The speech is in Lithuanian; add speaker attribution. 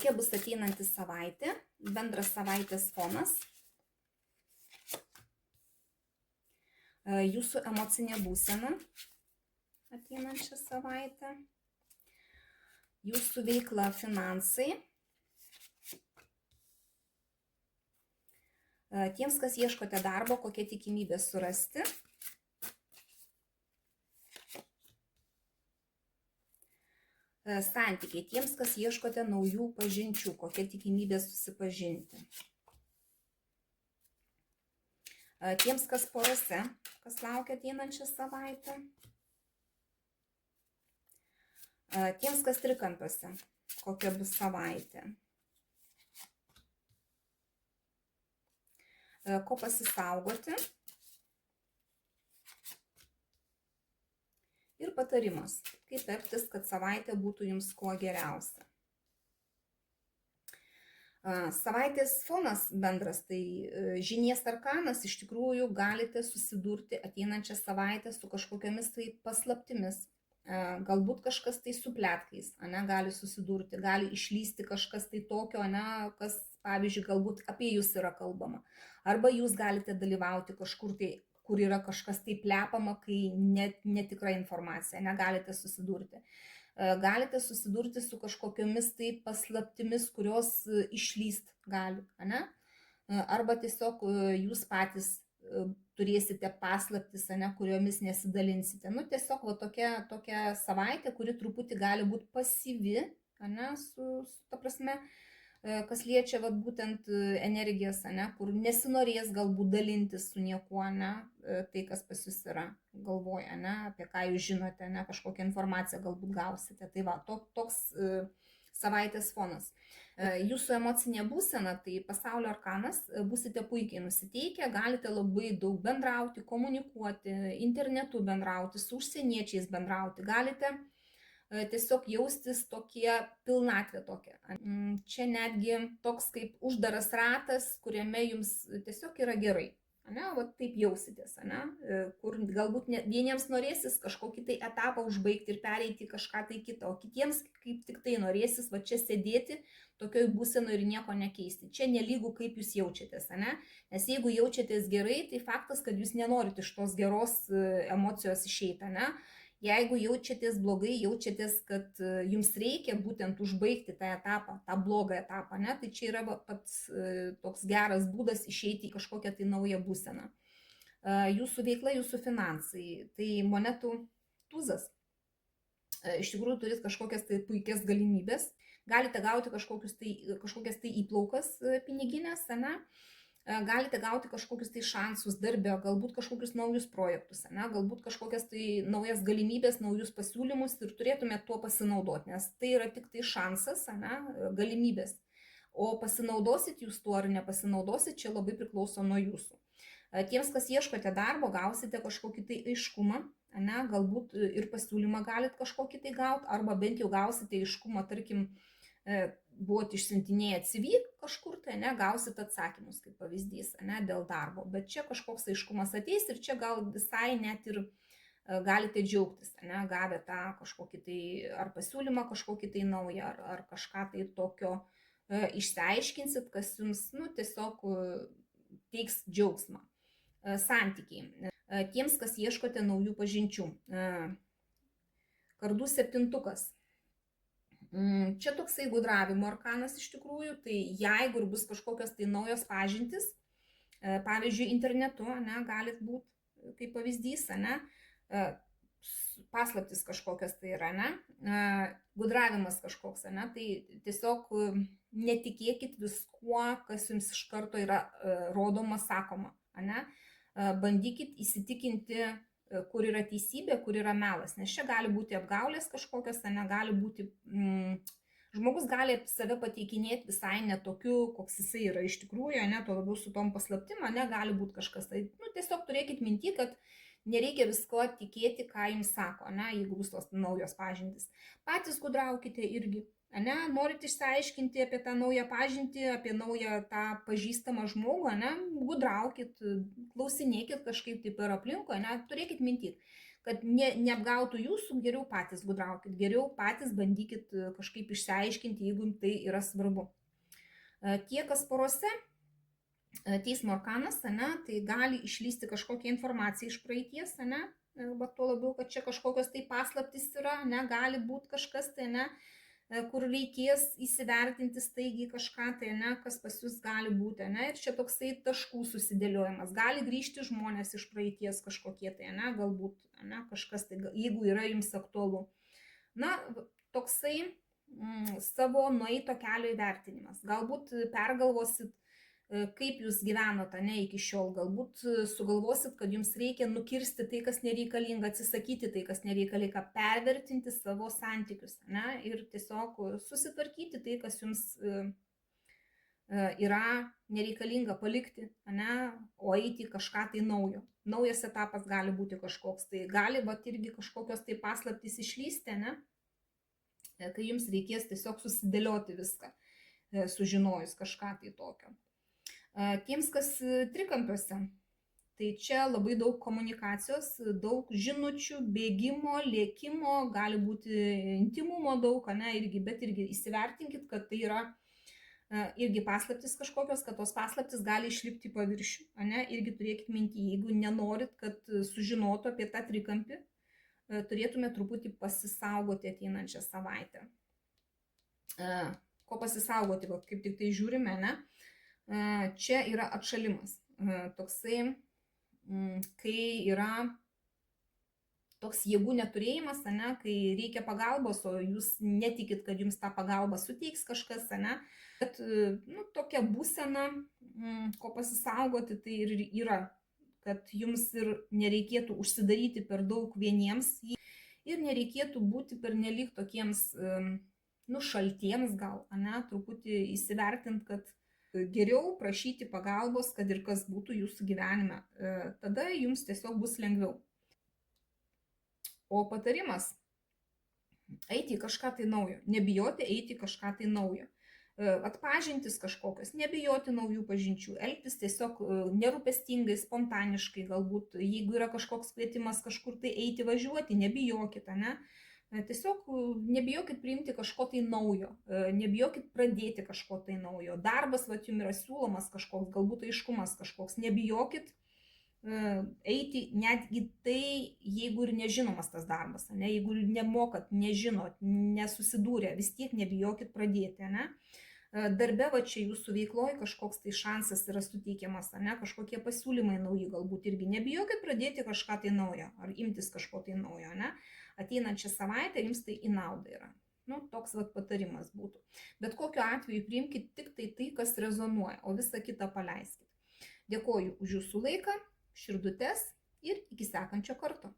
Speaker 1: Kokia bus ateinanti savaitė, bendras savaitės fonas, jūsų emocinė būsena ateinančią savaitę, jūsų veikla, finansai. Tiems, kas ieškote darbo, kokia tikimybė surasti. Santykiai. Tiems, kas ieškote naujų pažinčių, kokia tikimybė susipažinti. Tiems, kas porose, kas laukia ateinančią savaitę. Tiems, kas trikampiuose, kokia bus savaitė. Ko pasisaugoti. Ir patarimas, kaip elgtis, kad savaitė būtų jums kuo geriausia. Savaitės fonas bendras, tai žinies arkanas, iš tikrųjų galite susidurti ateinančią savaitę su kažkokiamis tai paslaptimis. Galbūt kažkas tai su pletkais, gali susidurti, gali išlysti kažkas tai tokio, kas, pavyzdžiui, galbūt apie jūs yra kalbama. Arba jūs galite dalyvauti kažkur tai, kur yra kažkas tai plepama, kai netikra informacija, negalite susidurti. Galite susidurti su kažkokiamis tai paslaptimis, kurios išlyst gali, arba tiesiog jūs patys turėsite paslaptis, kuriomis nesidalinsite. Tiesiog tokia savaitė, kuri truputį gali būti pasyvi, ta prasme, kas liečia būtent energijas, kur nesinorės galbūt dalintis su niekuo, tai kas pas jūs yra galvoje, apie ką jūs žinote, kažkokią informaciją galbūt gausite. Tai toks savaitės fonas. Jūsų emocinė būsena, tai pasaulio arkanas, būsite puikiai nusiteikę, galite labai daug bendrauti, komunikuoti, internetu bendrauti, su užsieniečiais bendrauti, galite tiesiog jaustis tokie pilnatvė tokia. Čia netgi toks kaip uždaras ratas, kuriame jums tiesiog yra gerai. Taip jausitės, kur galbūt vieniems norėsis kažkokį tai etapą užbaigti ir pereiti kažką tai kitą, o kitiems kaip tik tai norėsis čia sėdėti tokioj būsenoj ir nieko nekeisti. Čia nelygu kaip jūs jaučiatės, nes jeigu jaučiatės gerai, tai faktas, kad jūs nenorit iš tos geros emocijos išeiti, Jeigu jaučiatės blogai, jaučiatės, kad jums reikia būtent užbaigti tą etapą, tą blogą etapą, tai čia yra pats toks geras būdas išeiti į kažkokią tai naują būseną. Jūsų veikla, jūsų finansai, tai monetų tuzas. Iš tikrųjų turit kažkokias tai puikias galimybės, galite gauti kažkokias tai įplaukas piniginės, galite gauti kažkokius tai šansus darbe, galbūt kažkokius naujus projektus, galbūt kažkokias tai naujas galimybės, naujus pasiūlymus ir turėtumėte tuo pasinaudoti, nes tai yra tik tai šansas, galimybės. O pasinaudosit jūs tuo ar nepasinaudosit, čia labai priklauso nuo jūsų. Tiems, kas ieškote darbo, gausite kažkokį tai aiškumą, galbūt ir pasiūlymą galit kažkokį tai gauti, arba bent jau gausite aiškumą, tarkim, buvote išsiuntinėję CV kažkur, tai gausit atsakymus, kaip pavyzdys, dėl darbo. Bet čia kažkoks aiškumas ateis ir čia gal visai net ir galite džiaugtis, gavę tą kažkokį tai ar pasiūlymą kažkokį tai naują, ar kažką tai tokio išsiaiškinsit, kas jums tiesiog teiks džiaugsmą. Santykiai. Tiems, kas ieškote naujų pažinčių. Kardų septintukas. Čia toksai gudravimo arkanas iš tikrųjų, tai jeigu ir bus kažkokios tai naujos pažintys, pavyzdžiui, internetu, galit būti, kaip pavyzdys, paslaptis kažkokios tai yra, gudravimas kažkoks, tai tiesiog netikėkit viskuo, kas jums iš karto yra rodoma, sakoma, bandykit įsitikinti, kur yra teisybė, kur yra melas, nes čia gali būti apgaulės kažkokios, gali būti, žmogus gali save pateikinėti visai netokiu, koks jisai yra iš tikrųjų, to labiau su tom paslaptim, gali būti kažkas. Tai tiesiog turėkit minty, kad nereikia visko tikėti, ką jums sako, jeigu bus tos naujos pažintys. Patys gudraukite irgi. Norit išsiaiškinti apie tą naują pažintį, apie naują tą pažįstamą žmogų, gudraukit, klausinėkit kažkaip taip per aplinkui, turėkit minty, kad neapgautų jūsų, geriau patys gudraukit, geriau patys bandykit kažkaip išsiaiškinti, jeigu jums tai yra svarbu. Tie, kas porose, teismo arkanas, ane, tai gali išlysti kažkokią informaciją iš praeities, ane, bet tuo labiau, kad čia kažkokios tai paslaptys yra, ne, gali būti kažkas tai, ne, kur reikės įsivertinti staigiai kažką tai, ne, kas pas jūs gali būti, ne, ir čia toksai taškų susidėliojimas, gali grįžti žmonės iš praeities kažkokie tai, ne, galbūt, ne, kažkas tai, jeigu yra jums aktualu. Na, toksai savo nueito kelio įvertinimas, galbūt pergalvosit, kaip jūs gyvenote, ne, iki šiol, galbūt sugalvosit, kad jums reikia nukirsti tai, kas nereikalinga, atsisakyti tai, kas nereikalinga, pervertinti savo santykius, ne, ir tiesiog susitvarkyti tai, kas jums yra nereikalinga, palikti, ne, o eiti kažką tai naujo. Naujas etapas gali būti kažkoks, tai gali irgi kažkokios tai paslaptys išlysti, ne, kai jums reikės tiesiog susidėlioti viską, sužinojus kažką tai tokio. Tiems, kas trikampiuose, tai čia labai daug komunikacijos, daug žinučių, bėgimo, lėkimo, gali būti intimumo daug, ne, irgi, bet irgi įsivertinkit, kad tai yra irgi paslaptis kažkokios, kad tos paslaptis gali išlipti paviršių, ne, irgi turėkit mintį, jeigu nenorit, kad sužinotų apie tą trikampį, turėtume truputį pasisaugoti ateinančią savaitę. Ko pasisaugoti, kaip tik tai žiūrime, ne? Čia yra atšalimas, toksai, kai yra toks jėgų neturėjimas, ne, kai reikia pagalbos, o jūs netikit, kad jums tą pagalbą suteiks kažkas, ne, bet nu, tokia būsena, ko pasisaugoti, tai ir yra, kad jums ir nereikėtų užsidaryti per daug vieniems ir nereikėtų būti pernelyg tokiems nu, šaltiems gal, ne, truputį įsivertint, kad geriau prašyti pagalbos, kad ir kas būtų jūsų gyvenime. Tada jums tiesiog bus lengviau. O patarimas – eiti į kažką tai naujo. Nebijoti eiti į kažką tai naujo. Atpažintis kažkokios, nebijoti naujų pažinčių, elgtis tiesiog nerūpestingai, spontaniškai galbūt. Jeigu yra kažkoks kvietimas kažkur tai eiti, važiuoti, nebijokit, ne? Tiesiog nebijokit priimti kažko tai naujo, nebijokit pradėti kažko tai naujo. Darbas, jums yra siūlomas kažkoks, galbūt aiškumas kažkoks, nebijokit eiti netgi tai, jeigu ir nežinomas tas darbas, ne? Jeigu nemokat, nežinot, nesusidūrė, vis tiek nebijokit pradėti, ne? Darbe, čia jūsų veikloje kažkoks tai šansas yra suteikiamas, ne? Kažkokie pasiūlymai nauji galbūt irgi. Nebijokit pradėti kažką tai naujo, ar imtis kažko tai naujo, ne? Ateinančią savaitę jums tai į naudą yra. Nu, toks patarimas būtų. Bet kokiu atveju priimkit tik tai, kas rezonuoja, o visą kitą paleiskit. Dėkoju už jūsų laiką, širdutes ir iki sekančio karto.